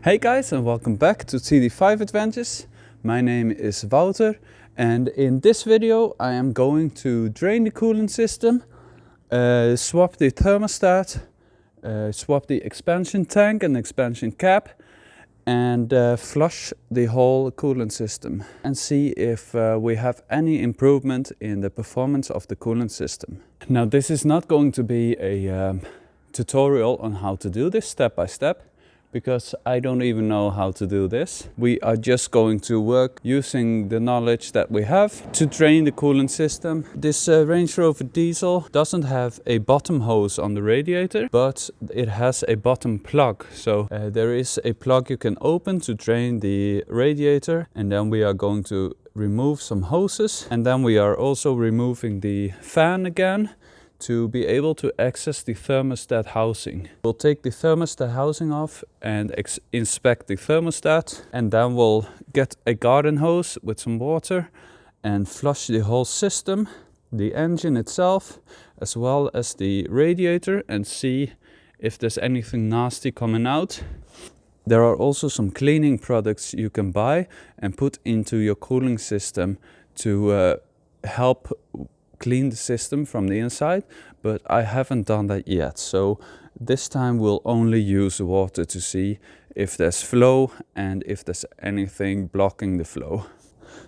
Hey guys, and welcome back to TD5 Adventures. My name is Wouter, and in this video I am going to drain the coolant system, swap the thermostat, swap the expansion tank and expansion cap, and flush the whole coolant system and see if we have any improvement in the performance of the coolant system. Now, this is not going to be a tutorial on how to do this step by step, because I don't even know how to do this. We are just going to work using the knowledge that we have to drain the coolant system. This Range Rover diesel doesn't have a bottom hose on the radiator, but it has a bottom plug. So there is a plug you can open to drain the radiator, and then we are going to remove some hoses, and then we are also removing the fan again to be able to access the thermostat housing. We'll take the thermostat housing off and inspect the thermostat, and then we'll get a garden hose with some water and flush the whole system, the engine itself, as well as the radiator, and see if there's anything nasty coming out. There are also some cleaning products you can buy and put into your cooling system to help clean the system from the inside, but I haven't done that yet. So this time we'll only use water to see if there's flow and if there's anything blocking the flow.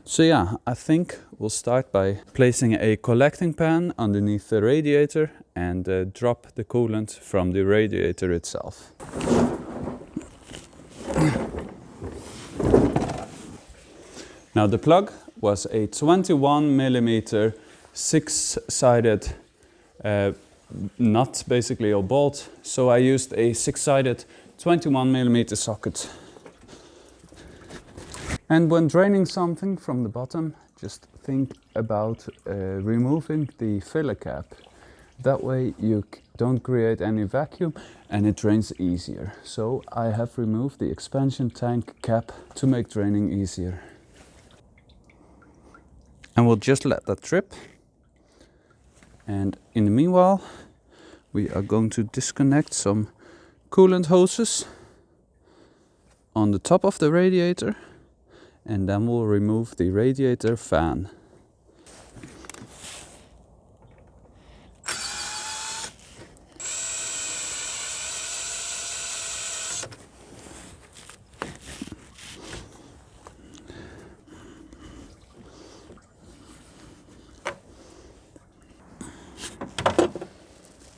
So yeah, I think we'll start by placing a collecting pan underneath the radiator and drop the coolant from the radiator itself. Now, the plug was a 21mm 6-sided nut, basically, or bolt, so I used a 6-sided 21mm socket. And when draining something from the bottom, just think about removing the filler cap. That way you don't create any vacuum and it drains easier. So I have removed the expansion tank cap to make draining easier. And we'll just let that drip. And in the meanwhile, we are going to disconnect some coolant hoses on the top of the radiator, and then we'll remove the radiator fan.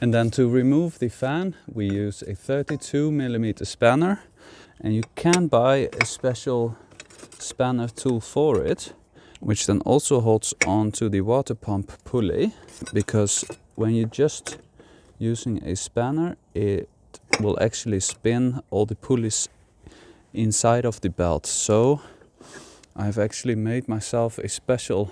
And then to remove the fan, we use a 32mm spanner, and you can buy a special spanner tool for it, which then also holds on to the water pump pulley, because when you're just using a spanner, it will actually spin all the pulleys inside of the belt. So I've actually made myself a special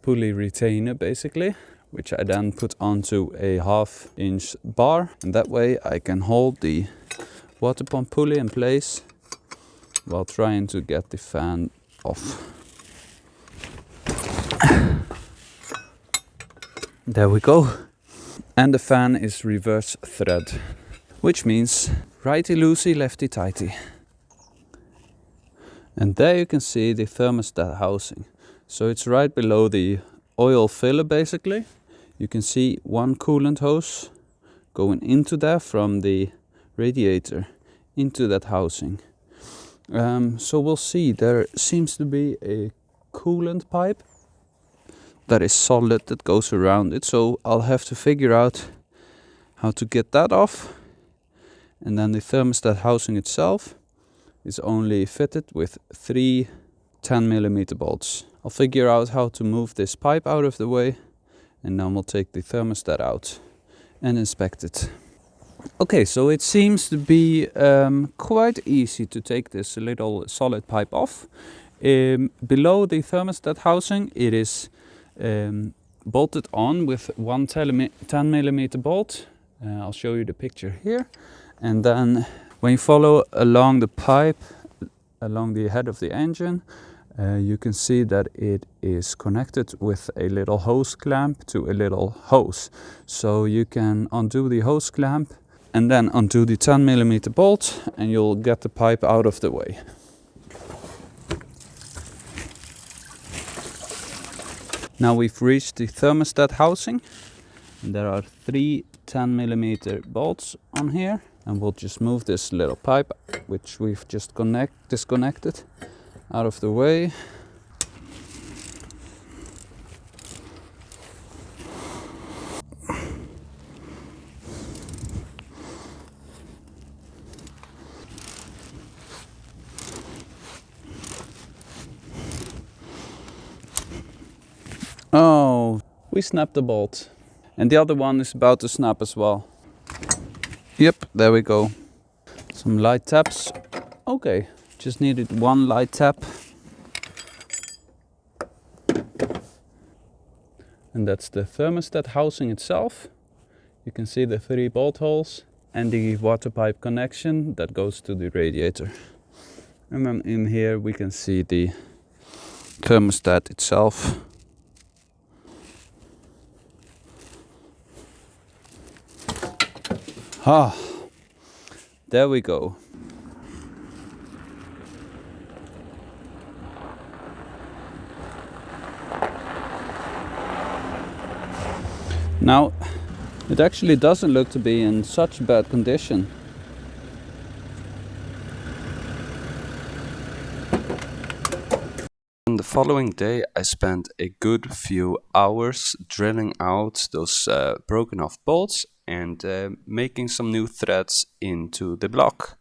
pulley retainer, basically, which I then put onto a 1/2-inch bar, and that way I can hold the water pump pulley in place while trying to get the fan off. There we go. And the fan is reverse thread, which means righty-loosey, lefty-tighty. And there you can see the thermostat housing. So it's right below the oil filler, basically. You can see one coolant hose going into there from the radiator into that housing. So we'll see, there seems to be a coolant pipe that is solid that goes around it. So I'll have to figure out how to get that off. And then the thermostat housing itself is only fitted with 3 10mm bolts. I'll figure out how to move this pipe out of the way, and then we'll take the thermostat out and inspect it. Okay, so it seems to be quite easy to take this little solid pipe off. Below the thermostat housing, it is bolted on with one 10mm bolt. I'll show you the picture here. And then when you follow along the pipe, along the head of the engine, you can see that it is connected with a little hose clamp to a little hose. So you can undo the hose clamp and then undo the 10mm bolt, and you'll get the pipe out of the way. Now we've reached the thermostat housing, and there are 3 10mm bolts on here, and we'll just move this little pipe, which we've just disconnected, out of the way. Oh, we snapped the bolt. And the other one is about to snap as well. Yep, there we go. Some light taps. Okay, just needed one light tap. And that's the thermostat housing itself. You can see the 3 bolt holes and the water pipe connection that goes to the radiator. And then in here we can see the thermostat itself. Ah, there we go. Now, it actually doesn't look to be in such bad condition. On the following day, I spent a good few hours drilling out those broken off bolts and making some new threads into the block.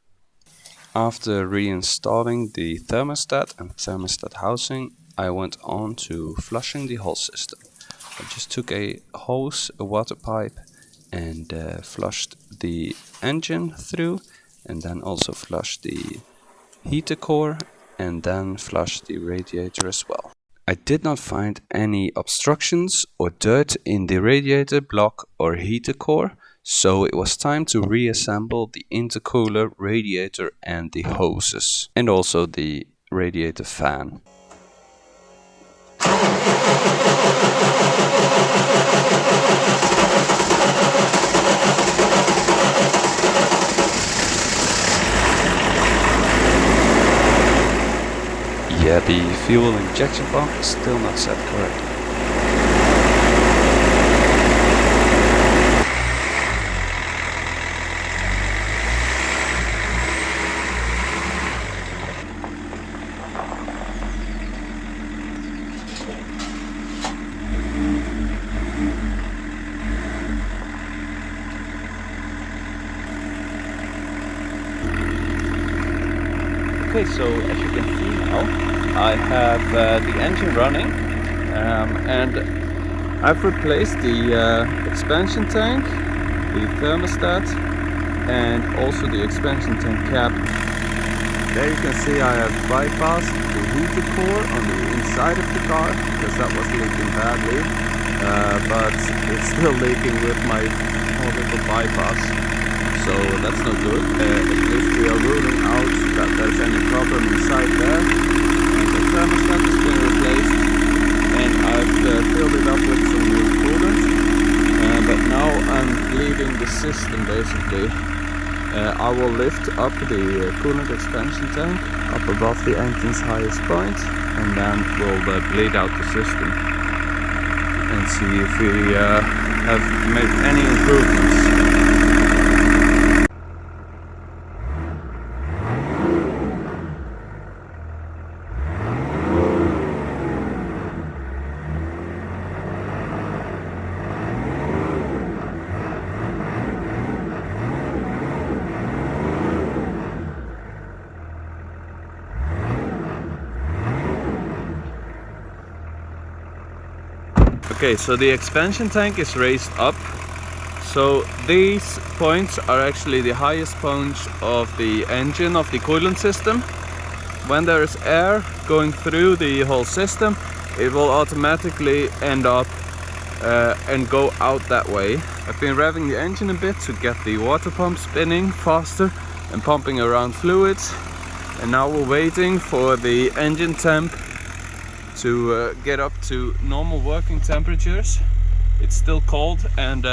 After reinstalling the thermostat and thermostat housing, I went on to flushing the whole system. I just took a hose, a water pipe, and flushed the engine through, and then also flushed the heater core, and then flushed the radiator as well. I did not find any obstructions or dirt in the radiator block or heater core, so it was time to reassemble the intercooler, radiator and the hoses, and also the radiator fan. Yeah, the fuel injection pump is still not set correctly. Okay, so as you can see now, I have the engine running, and I've replaced the expansion tank, the thermostat, and also the expansion tank cap. There you can see I have bypassed the heater core on the inside of the car because that was leaking badly, but it's still leaking with my whole little bypass. So that's not good. At least we are ruling out that there's any problem inside there. And the thermostat has been replaced, and I've filled it up with some new coolant. But now I'm leaving the system basically. I will lift up the coolant expansion tank up above the engine's highest point, and then we'll bleed out the system and see if we have made any improvements. Okay, so the expansion tank is raised up. So these points are actually the highest points of the engine of the coolant system. When there is air going through the whole system, it will automatically end up and go out that way. I've been revving the engine a bit to get the water pump spinning faster and pumping around fluids. And now we're waiting for the engine temp to get up to normal working temperatures. It's still cold, and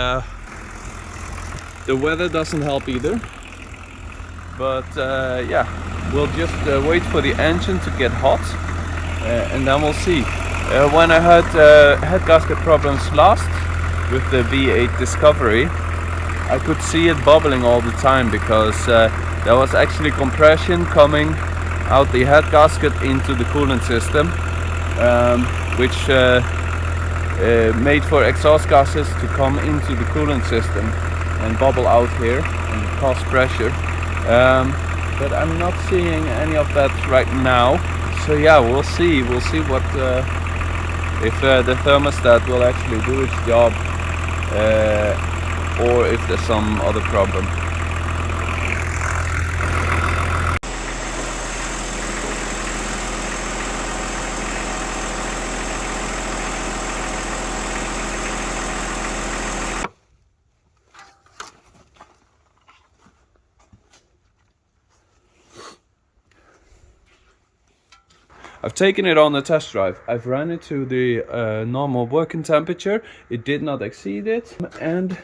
The weather doesn't help either. But yeah, we'll just wait for the engine to get hot and then we'll see. When I had head gasket problems last with the V8 Discovery, I could see it bubbling all the time because there was actually compression coming out the head gasket into the coolant system, which made for exhaust gases to come into the coolant system and bubble out here and cause pressure. But I'm not seeing any of that right now. So yeah, we'll see what if the thermostat will actually do its job, or if there's some other problem. I've taken it on a test drive. I've ran it to the normal working temperature. It did not exceed it. And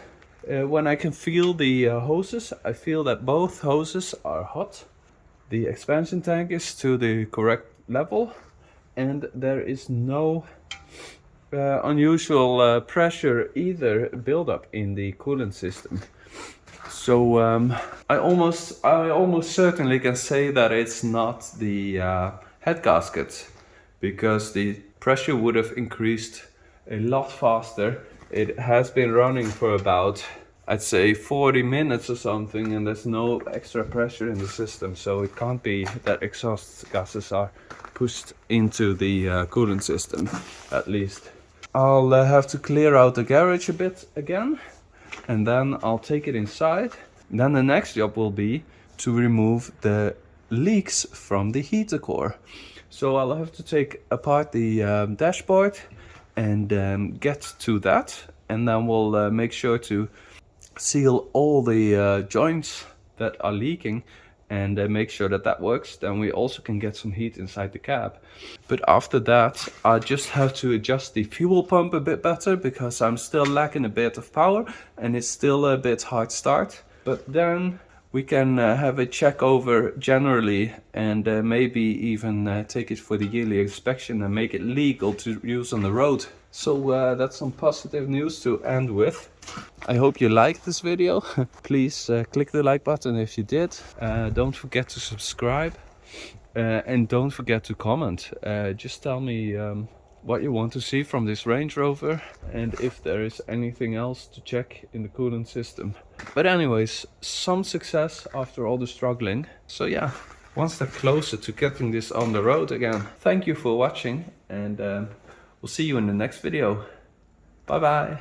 when I can feel the hoses, I feel that both hoses are hot. The expansion tank is to the correct level. And there is no unusual pressure either buildup in the coolant system. So I almost certainly can say that it's not the head gasket, because the pressure would have increased a lot faster. It has been running for about, I'd say, 40 minutes or something, and there's no extra pressure in the system, so it can't be that exhaust gases are pushed into the coolant system, at least. I'll have to clear out the garage a bit again, and then I'll take it inside. Then the next job will be to remove the leaks from the heater core. So I'll have to take apart the dashboard and get to that, and then we'll make sure to seal all the joints that are leaking and make sure that that works. Then we also can get some heat inside the cab. But after that, I just have to adjust the fuel pump a bit better, because I'm still lacking a bit of power and it's still a bit hard start. But then we can have a check over generally, and maybe even take it for the yearly inspection and make it legal to use on the road. So that's some positive news to end with. I hope you liked this video. Please click the like button if you did. Don't forget to subscribe, and don't forget to comment. Just tell me what you want to see from this Range Rover, and if there is anything else to check in the coolant system. But anyways, some success after all the struggling. So yeah, one step closer to getting this on the road again. Thank you for watching, and we'll see you in the next video. Bye bye.